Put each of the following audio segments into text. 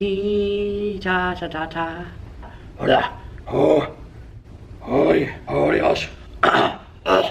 Ta ta ta ta. Hola. Yes.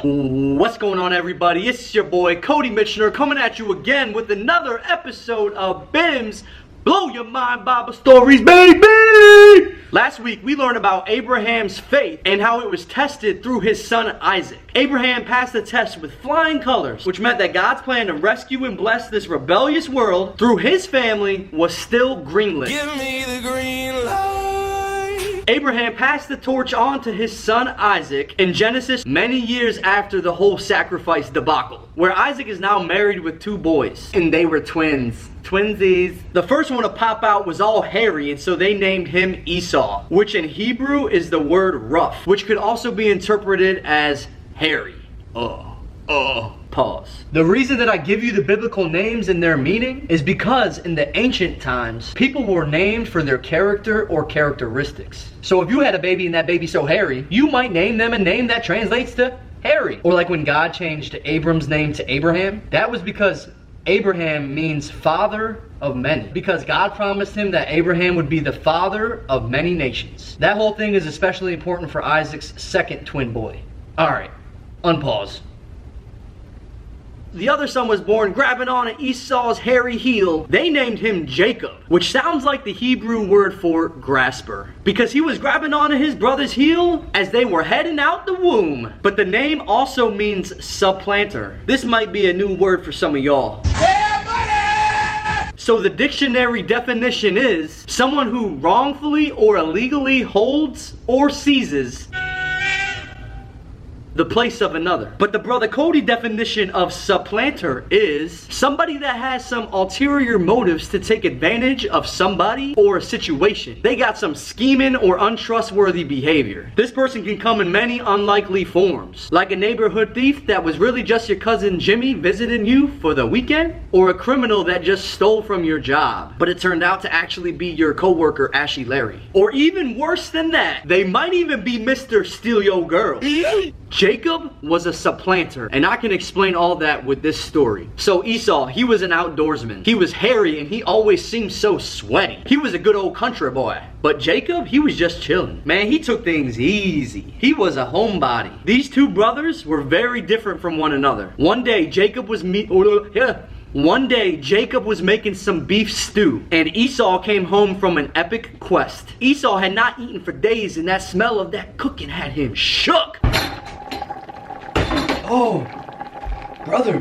What's going on, everybody? It's your boy Cody Mitchner coming at you again with another episode of BYMBS Blow Your Mind Bible Stories, baby! Last week we learned about Abraham's faith and how it was tested through his son Isaac. Abraham passed the test with flying colors, which meant that God's plan to rescue and bless this rebellious world through his family was still greenlit. Give me the green light. Abraham passed the torch on to his son Isaac in Genesis many years after the whole sacrifice debacle, where Isaac is now married with 2 boys, and they were twins. Twinsies. The first one to pop out was all hairy, and so they named him Esau, which in Hebrew is the word rough, which could also be interpreted as hairy. Pause. The reason that I give you the biblical names and their meaning is because in the ancient times, people were named for their character or characteristics. So if you had a baby and that baby's so hairy, you might name them a name that translates to hairy. Or like when God changed Abram's name to Abraham, that was because Abraham means father of many, because God promised him that Abraham would be the father of many nations. That whole thing is especially important for Isaac's second twin boy. Alright, unpause. The other son was born grabbing on to Esau's hairy heel. They named him Jacob, which sounds like the Hebrew word for grasper, because he was grabbing onto his brother's heel as they were heading out the womb. But the name also means supplanter. This might be a new word for some of y'all. So the dictionary definition is someone who wrongfully or illegally holds or seizes the place of another. But the Brother Cody definition of supplanter is somebody that has some ulterior motives to take advantage of somebody or a situation. They got some scheming or untrustworthy behavior. This person can come in many unlikely forms, like a neighborhood thief that was really just your cousin Jimmy visiting you for the weekend, or a criminal that just stole from your job, but it turned out to actually be your coworker Ashy Larry. Or even worse than that, they might even be Mr. Steal Your Girl. Jacob was a supplanter, and I can explain all that with this story. So Esau, he was an outdoorsman. He was hairy and he always seemed so sweaty. He was a good old country boy. But Jacob, he was just chilling. Man, he took things easy. He was a homebody. These 2 brothers were very different from one another. One day, Jacob was making some beef stew, and Esau came home from an epic quest. Esau had not eaten for days, and that smell of that cooking had him shook. Oh, brother.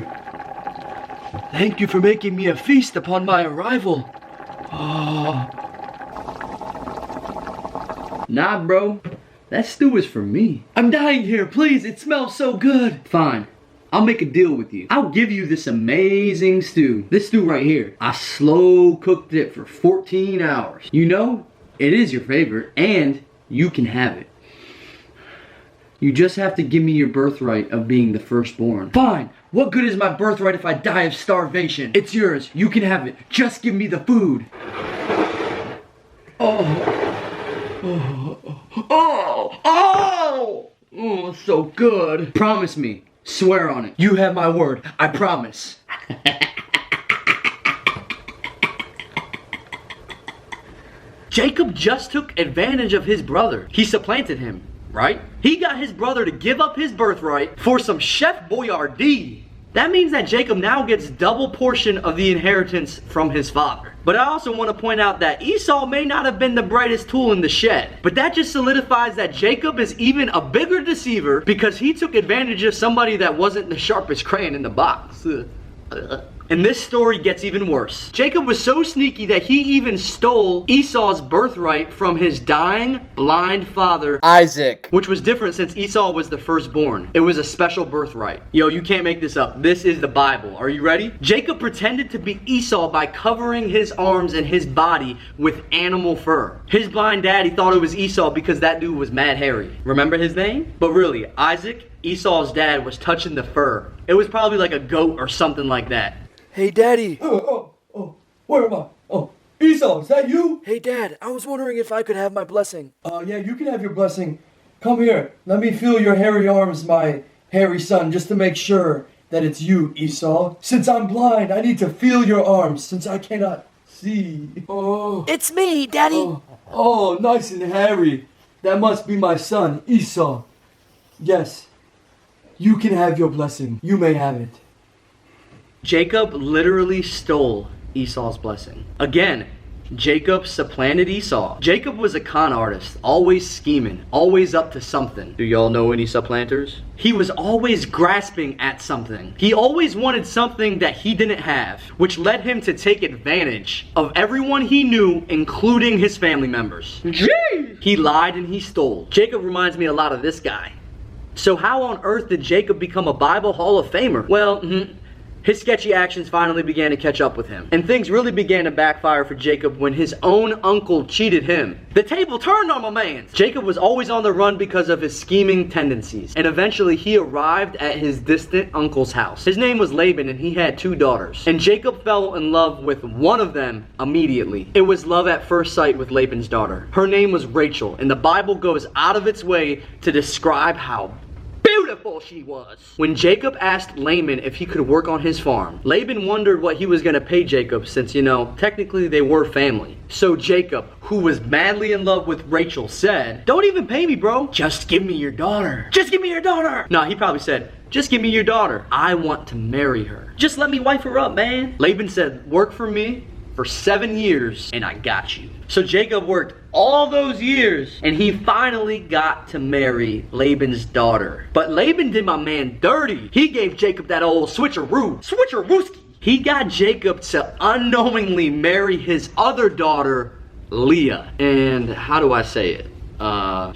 Thank you for making me a feast upon my arrival. Nah, bro. That stew is for me. I'm dying here, please. It smells so good. Fine. I'll make a deal with you. I'll give you this amazing stew. This stew right here. I slow cooked it for 14 hours. You know, it is your favorite, and you can have it. You just have to give me your birthright of being the firstborn. Fine. What good is my birthright if I die of starvation? It's yours. You can have it. Just give me the food. Oh, so good. Promise me. Swear on it. You have my word. I promise. Jacob just took advantage of his brother. He supplanted him, right? He got his brother to give up his birthright for some Chef Boyardee. That means that Jacob now gets double portion of the inheritance from his father. But I also want to point out that Esau may not have been the brightest tool in the shed. But that just solidifies that Jacob is even a bigger deceiver because he took advantage of somebody that wasn't the sharpest crayon in the box. And this story gets even worse. Jacob was so sneaky that he even stole Esau's birthright from his dying, blind father, Isaac. Which was different since Esau was the firstborn. It was a special birthright. Yo, you can't make this up. This is the Bible. Are you ready? Jacob pretended to be Esau by covering his arms and his body with animal fur. His blind daddy thought it was Esau because that dude was mad hairy. Remember his name? But really, Isaac, Esau's dad, was touching the fur. It was probably like a goat or something like that. Hey, Daddy. Where am I? Oh, Esau, is that you? Hey, Dad, I was wondering if I could have my blessing. Yeah, you can have your blessing. Come here. Let me feel your hairy arms, my hairy son, just to make sure that it's you, Esau. Since I'm blind, I need to feel your arms, since I cannot see. Oh. It's me, Daddy. Oh, nice and hairy. That must be my son, Esau. Yes. You can have your blessing. You may have it. Jacob literally stole Esau's blessing. Again, Jacob supplanted Esau. Jacob was a con artist, always scheming, always up to something. Do y'all know any supplanters? He was always grasping at something. He always wanted something that he didn't have, which led him to take advantage of everyone he knew, including his family members. Jeez. He lied and he stole. Jacob reminds me a lot of this guy. So how on earth did Jacob become a Bible Hall of Famer? Well, his sketchy actions finally began to catch up with him. And things really began to backfire for Jacob when his own uncle cheated him. The table turned on my man. Jacob was always on the run because of his scheming tendencies. And eventually he arrived at his distant uncle's house. His name was Laban and he had 2 daughters. And Jacob fell in love with one of them immediately. It was love at first sight with Laban's daughter. Her name was Rachel, and the Bible goes out of its way to describe how beautiful she was. When Jacob asked Laban if he could work on his farm, Laban wondered what he was going to pay Jacob since, technically they were family. So Jacob, who was madly in love with Rachel, said, "Don't even pay me, bro. Just give me your daughter. Just give me your daughter." No, he probably said, "Just give me your daughter. I want to marry her. Just let me wife her up, man." Laban said, "Work for me for 7 years and I got you." So Jacob worked all those years and he finally got to marry Laban's daughter. But Laban did my man dirty. He gave Jacob that old switcherooski. He got Jacob to unknowingly marry his other daughter, Leah. And how do I say it?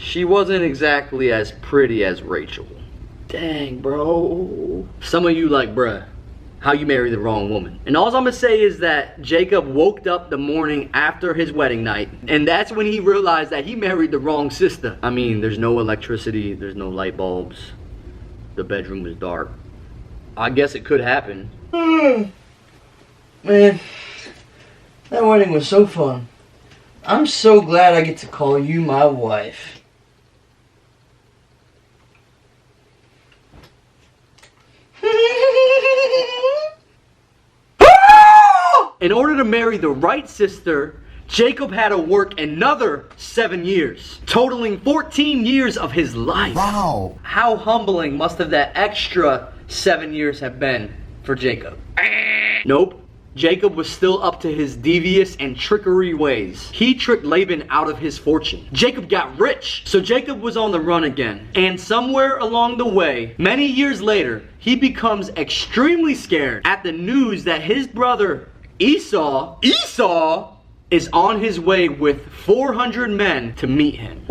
She wasn't exactly as pretty as Rachel. Dang, bro. Some of you like, bruh, how you marry the wrong woman. And all I'm gonna say is that Jacob woke up the morning after his wedding night, and that's when he realized that he married the wrong sister. I mean, there's no electricity, there's no light bulbs, the bedroom is dark. I guess it could happen. Man, that wedding was so fun. I'm so glad I get to call you my wife. In order to marry the right sister, Jacob had to work another 7 years, totaling 14 years of his life. Wow. How humbling must have that extra 7 years have been for Jacob? Nope. Jacob was still up to his devious and trickery ways. He tricked Laban out of his fortune. Jacob got rich, so Jacob was on the run again. And somewhere along the way, many years later, he becomes extremely scared at the news that his brother Esau is on his way with 400 men to meet him.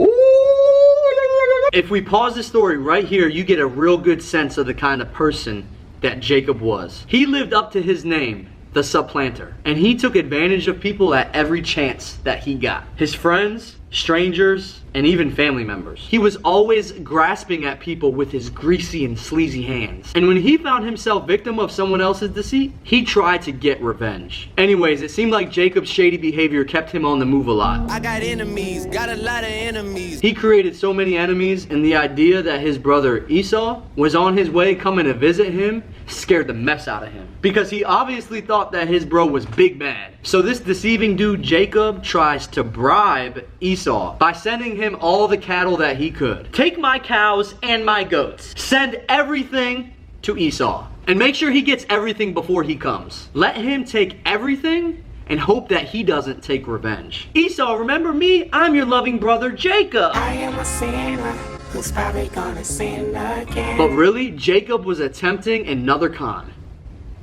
If we pause the story right here, you get a real good sense of the kind of person that Jacob was. He lived up to his name, the supplanter, and he took advantage of people at every chance that he got. His friends, strangers, and even family members. He was always grasping at people with his greasy and sleazy hands. And when he found himself victim of someone else's deceit, he tried to get revenge. Anyways, it seemed like Jacob's shady behavior kept him on the move a lot. I got enemies, got a lot of enemies. He created so many enemies, and the idea that his brother Esau was on his way coming to visit him scared the mess out of him, because he obviously thought that his bro was big bad. So this deceiving dude Jacob tries to bribe Esau by sending him all the cattle that he could. Take my cows and my goats. Send everything to Esau. And make sure he gets everything before he comes. Let him take everything and hope that he doesn't take revenge. Esau, remember me? I'm your loving brother Jacob. I am a sinner who's probably gonna sin again. But really, Jacob was attempting another con.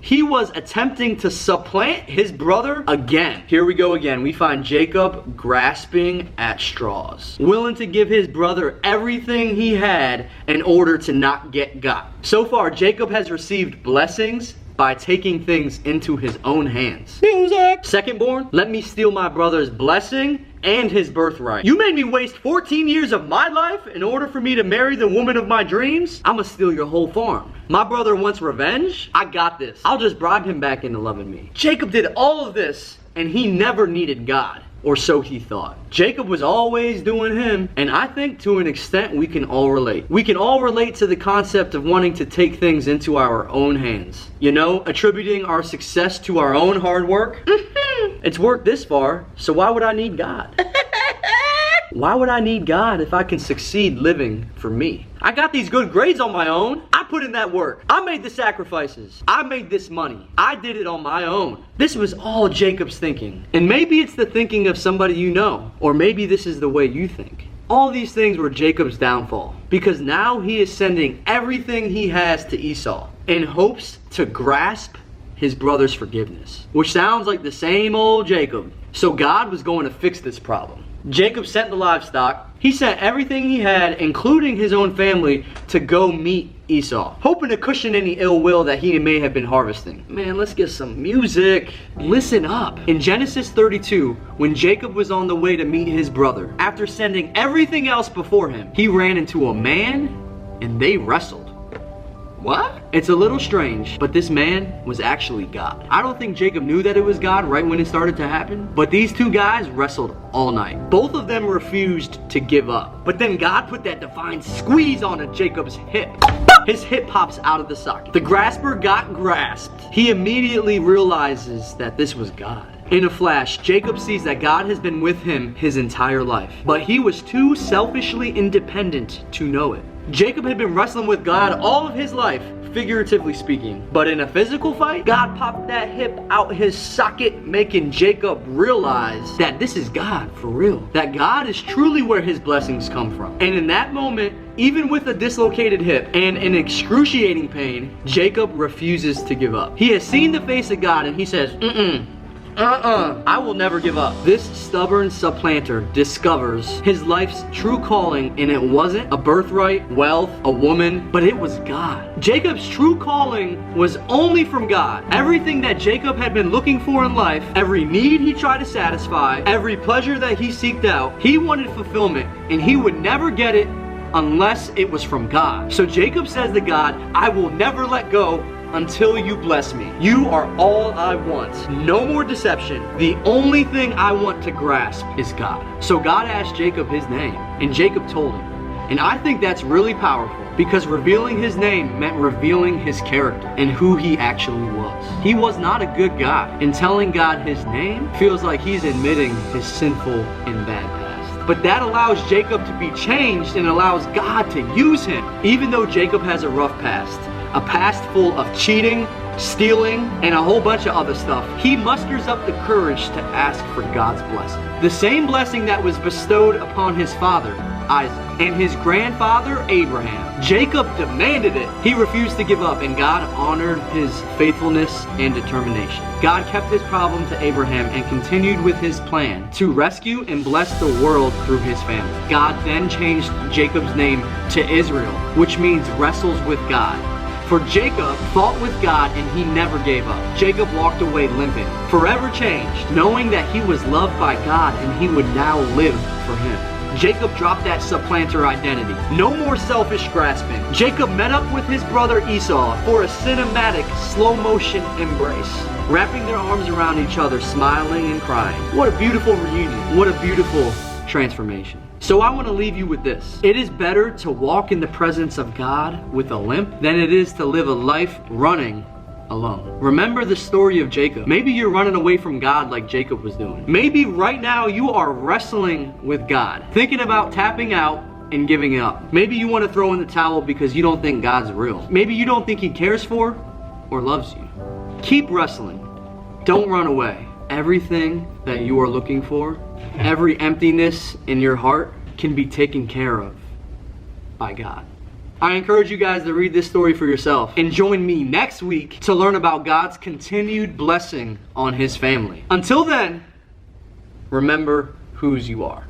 He was attempting to supplant his brother again. Here we go again. We find Jacob grasping at straws, willing to give his brother everything he had in order to not get got. So far, Jacob has received blessings by taking things into his own hands. Music! Secondborn, let me steal my brother's blessing and his birthright. You made me waste 14 years of my life in order for me to marry the woman of my dreams? I'ma steal your whole farm. My brother wants revenge? I got this. I'll just bribe him back into loving me. Jacob did all of this, and he never needed God. Or so he thought. Jacob was always doing him, and I think to an extent we can all relate. We can all relate to the concept of wanting to take things into our own hands. You know, attributing our success to our own hard work. It's worked this far, so why would I need God? Why would I need God if I can succeed living for me? I got these good grades on my own. I put in that work. I made the sacrifices. I made this money. I did it on my own. This was all Jacob's thinking. And maybe it's the thinking of somebody you know, or maybe this is the way you think. All these things were Jacob's downfall, because now he is sending everything he has to Esau in hopes to grasp his brother's forgiveness, which sounds like the same old Jacob. So God was going to fix this problem. Jacob sent the livestock. He sent everything he had, including his own family, to go meet Esau, hoping to cushion any ill will that he may have been harvesting. Man, let's get some music. Listen up. In Genesis 32, when Jacob was on the way to meet his brother, after sending everything else before him, he ran into a man and they wrestled. What? It's a little strange, but this man was actually God. I don't think Jacob knew that it was God right when it started to happen, but these two guys wrestled all night. Both of them refused to give up. But then God put that divine squeeze onto Jacob's hip. His hip pops out of the socket. The grasper got grasped. He immediately realizes that this was God. In a flash, Jacob sees that God has been with him his entire life, but he was too selfishly independent to know it. Jacob had been wrestling with God all of his life, figuratively speaking. But in a physical fight, God popped that hip out his socket, making Jacob realize that this is God for real. That God is truly where his blessings come from. And in that moment, even with a dislocated hip and an excruciating pain, Jacob refuses to give up. He has seen the face of God and he says, I will never give up. This stubborn supplanter discovers his life's true calling, and it wasn't a birthright, wealth, a woman, but it was God. Jacob's true calling was only from God. Everything that Jacob had been looking for in life, every need he tried to satisfy, every pleasure that he seeked out, he wanted fulfillment, and he would never get it unless it was from God. So Jacob says to God, I will never let go until you bless me. You are all I want. No more deception. The only thing I want to grasp is God. So God asked Jacob his name, and Jacob told him. And I think that's really powerful, because revealing his name meant revealing his character and who he actually was. He was not a good guy, and telling God his name feels like he's admitting his sinful and bad past. But that allows Jacob to be changed and allows God to use him, even though Jacob has a rough past. A past full of cheating, stealing, and a whole bunch of other stuff. He musters up the courage to ask for God's blessing. The same blessing that was bestowed upon his father, Isaac, and his grandfather, Abraham. Jacob demanded it. He refused to give up, and God honored his faithfulness and determination. God kept his problem to Abraham and continued with his plan to rescue and bless the world through his family. God then changed Jacob's name to Israel, which means wrestles with God. For Jacob fought with God and he never gave up. Jacob walked away limping, forever changed, knowing that he was loved by God and he would now live for him. Jacob dropped that supplanter identity. No more selfish grasping. Jacob met up with his brother Esau for a cinematic slow motion embrace, wrapping their arms around each other, smiling and crying. What a beautiful reunion. What a beautiful transformation. So I want to leave you with this. It is better to walk in the presence of God with a limp than it is to live a life running alone. Remember the story of Jacob. Maybe you're running away from God like Jacob was doing. Maybe right now you are wrestling with God, thinking about tapping out and giving up. Maybe you want to throw in the towel because you don't think God's real. Maybe you don't think he cares for or loves you. Keep wrestling. Don't run away. Everything that you are looking for, every emptiness in your heart can be taken care of by God. I encourage you guys to read this story for yourself and join me next week to learn about God's continued blessing on his family. Until then, remember whose you are.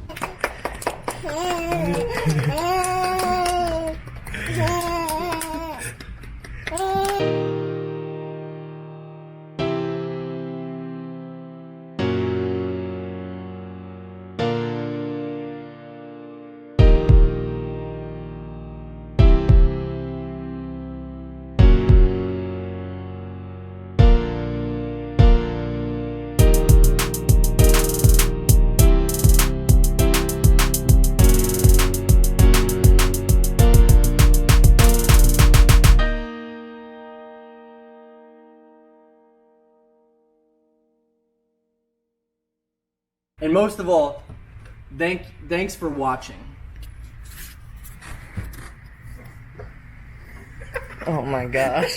And most of all, thanks for watching. Oh my gosh.